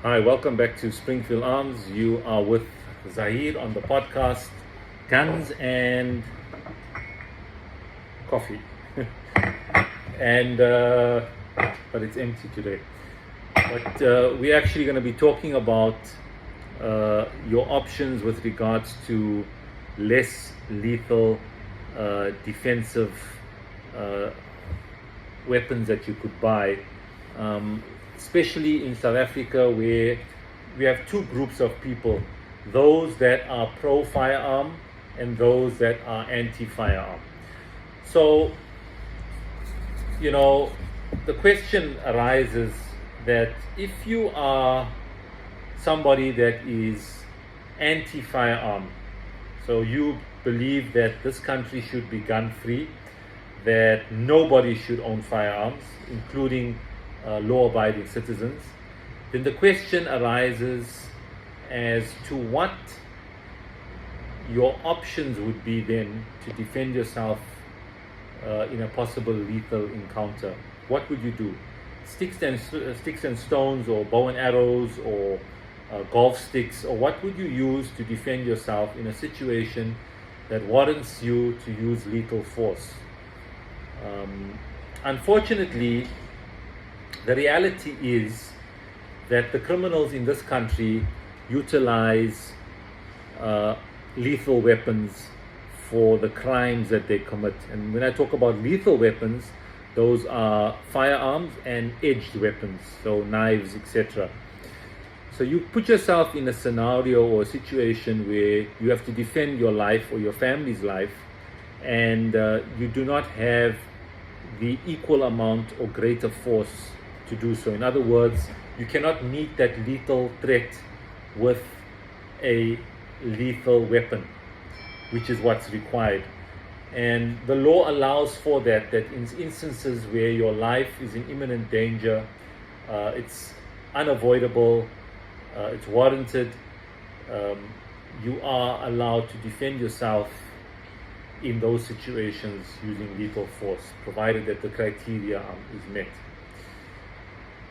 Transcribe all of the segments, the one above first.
Hi, welcome back to Springfield Arms. You are with Zahir on the podcast Guns and Coffee. and but it's empty today. But we're actually going to be talking about your options with regards to less lethal defensive weapons that you could buy. Especially in South Africa, where we have two groups of people, those that are pro-firearm and those that are anti-firearm. So, the question arises that if you are somebody that is anti-firearm, so you believe that this country should be gun-free, that nobody should own firearms, including law-abiding citizens, then the question arises as to what your options would be then to defend yourself in a possible lethal encounter. What would you do? Sticks and stones, or bow and arrows, or golf sticks, or what would you use to defend yourself in a situation that warrants you to use lethal force? Unfortunately, the reality is that the criminals in this country utilize lethal weapons for the crimes that they commit. And when I talk about lethal weapons, those are firearms and edged weapons, so knives, etc. So you put yourself in a scenario or a situation where you have to defend your life or your family's life, and you do not have the equal amount or greater force to do so. In other words, you cannot meet that lethal threat with a lethal weapon, which is what's required. And the law allows for that in instances where your life is in imminent danger, it's unavoidable, it's warranted, you are allowed to defend yourself in those situations using lethal force, provided that the criteria is met.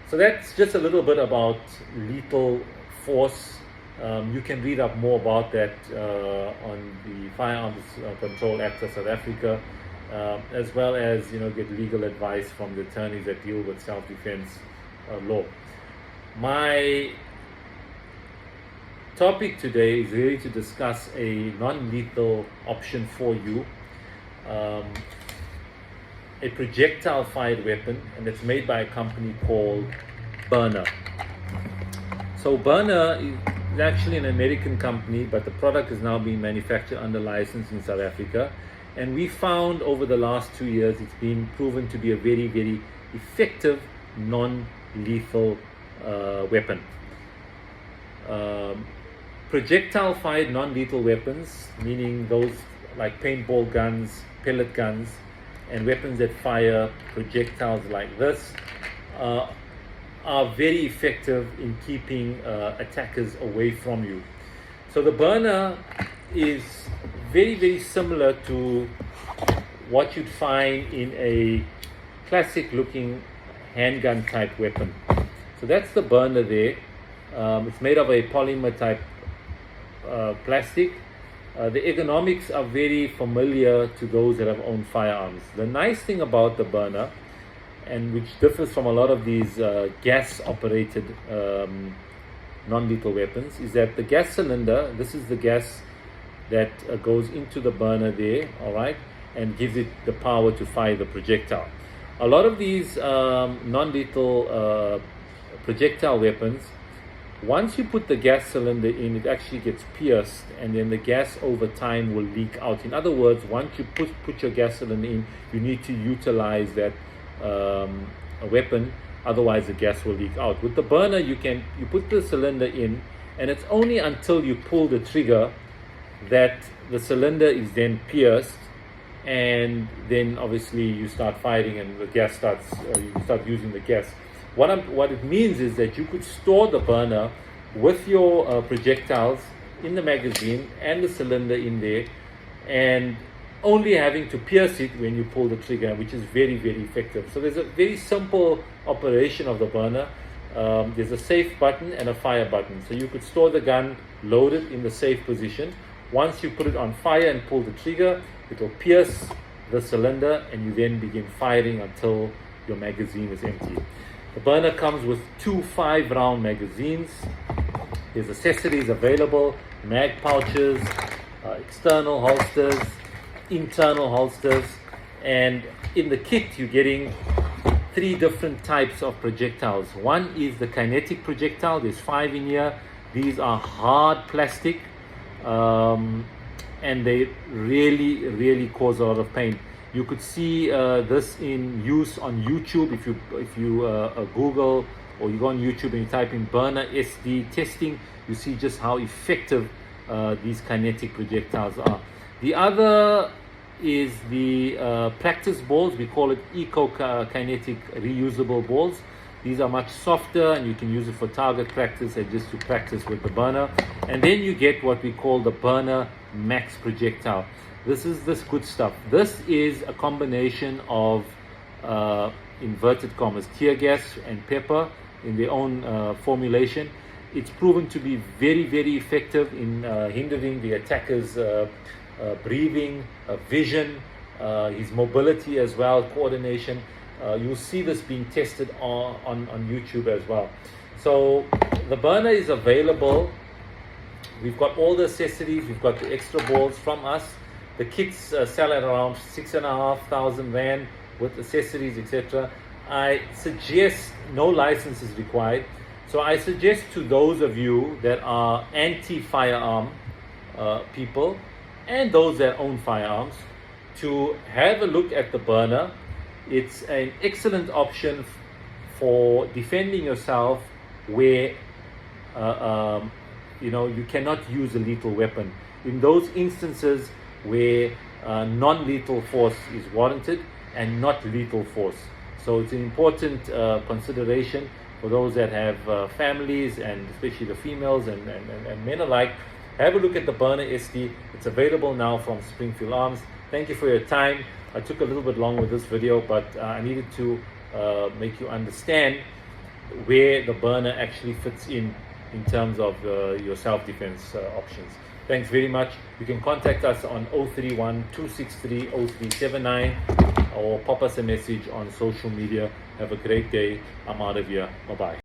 So that's just a little bit about lethal force. You can read up more about that on the Firearms Control Act of South Africa, as well as get legal advice from the attorneys that deal with self-defense law. My topic today is really to discuss a non-lethal option for you. A projectile fired weapon, and it's made by a company called Bryna. So Bryna is actually an American company, but the product is now being manufactured under license in South Africa, and we found over the last 2 years it's been proven to be a very, very effective non-lethal weapon. Projectile fired non-lethal weapons, meaning those like paintball guns, pellet guns, and weapons that fire projectiles like this, are very effective in keeping attackers away from you. So the Bryna is very, very similar to what you'd find in a classic looking handgun type weapon. So that's the Bryna there. It's made of a polymer type plastic. The ergonomics are very familiar to those that have owned firearms. The nice thing about the Bryna, and which differs from a lot of these gas-operated non-lethal weapons, is that the gas cylinder, this is the gas that goes into the Bryna there, all right, and gives it the power to fire the projectile. A lot of these non-lethal projectile weapons, once you put the gas cylinder in, it actually gets pierced, and then the gas over time will leak out. In other words, once you put your gas cylinder in, you need to utilize that weapon, otherwise the gas will leak out. With the Bryna, you put the cylinder in, and it's only until you pull the trigger that the cylinder is then pierced, and then obviously you start firing, and the gas starts. You start using the gas. What it means is that you could store the Bryna with your projectiles in the magazine and the cylinder in there, and only having to pierce it when you pull the trigger, which is very, very effective. So there's a very simple operation of the Bryna. there's a safe button and a fire button. So you could store the gun loaded in the safe position. Once you put it on fire and pull the trigger, it will pierce the cylinder, and you then begin firing until your magazine is empty. The burner comes with 2 5-round magazines. There's accessories available, mag pouches, external holsters, internal holsters, and in the kit you're getting 3 different types of projectiles. One is the kinetic projectile. There's 5 in here. These are hard plastic, and they really cause a lot of pain. You could see this in use on YouTube. If you Google, or you go on YouTube and you type in Bryna SD testing, you see just how effective these kinetic projectiles are. The other is the practice balls. We call it eco-kinetic reusable balls. These are much softer, and you can use it for target practice and just to practice with the burner. And then you get what we call the Bryna Max projectile. This is this good stuff. This is a combination of inverted commas tear gas and pepper in their own formulation. It's proven to be very effective in hindering the attacker's breathing, vision, his mobility as well, coordination. You'll see this being tested on YouTube as well. So the burner is available. We've got all the accessories. We've got the extra balls from us. The kits sell at around 6,500 Rand with accessories, etc. I suggest no license is required. So I suggest to those of you that are anti-firearm people and those that own firearms to have a look at the burner. It's an excellent option for defending yourself where you cannot use a lethal weapon. In those instances where non-lethal force is warranted and not lethal force. So it's an important consideration for those that have families, and especially the females and men alike. Have a look at the Bryna SD. It's available now from Springfield Arms. Thank you for your time. I took a little bit long with this video, but I needed to make you understand where the burner actually fits in terms of your self-defense options. Thanks very much. You can contact us on 031-263-0379 or pop us a message on social media. Have a great day. I'm out of here. Bye-bye.